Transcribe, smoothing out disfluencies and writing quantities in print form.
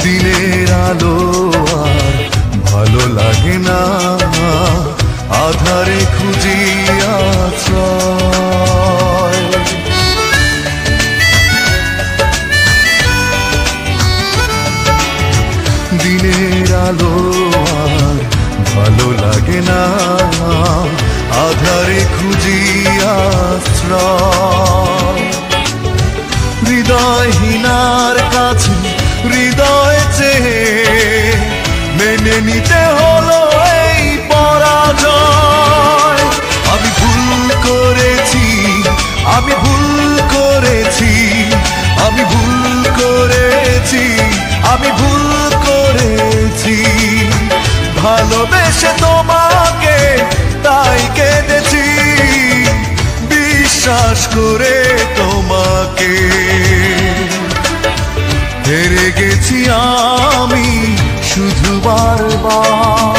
দিনের আলো আর ভালো লাগে না, আধারে খুঁজি আশ্রয়। দিনের আলো আর ভালো লাগে না, আধারে খুঁজি আশ্রয়। হৃদয়হীনার কাছে হৃদয় চেয়ে মেনে নিতে হলো এই পরাজয়। আমি ভুল করেছি, আমি ভুল করেছি, আমি ভুল করেছি, আমি ভুল করেছি। ভালোবেসে তোমাকে তাই কেঁদেছি, বিশ্বাস করে তোমাকে হেরে গেছি আমি শুধু বারবার।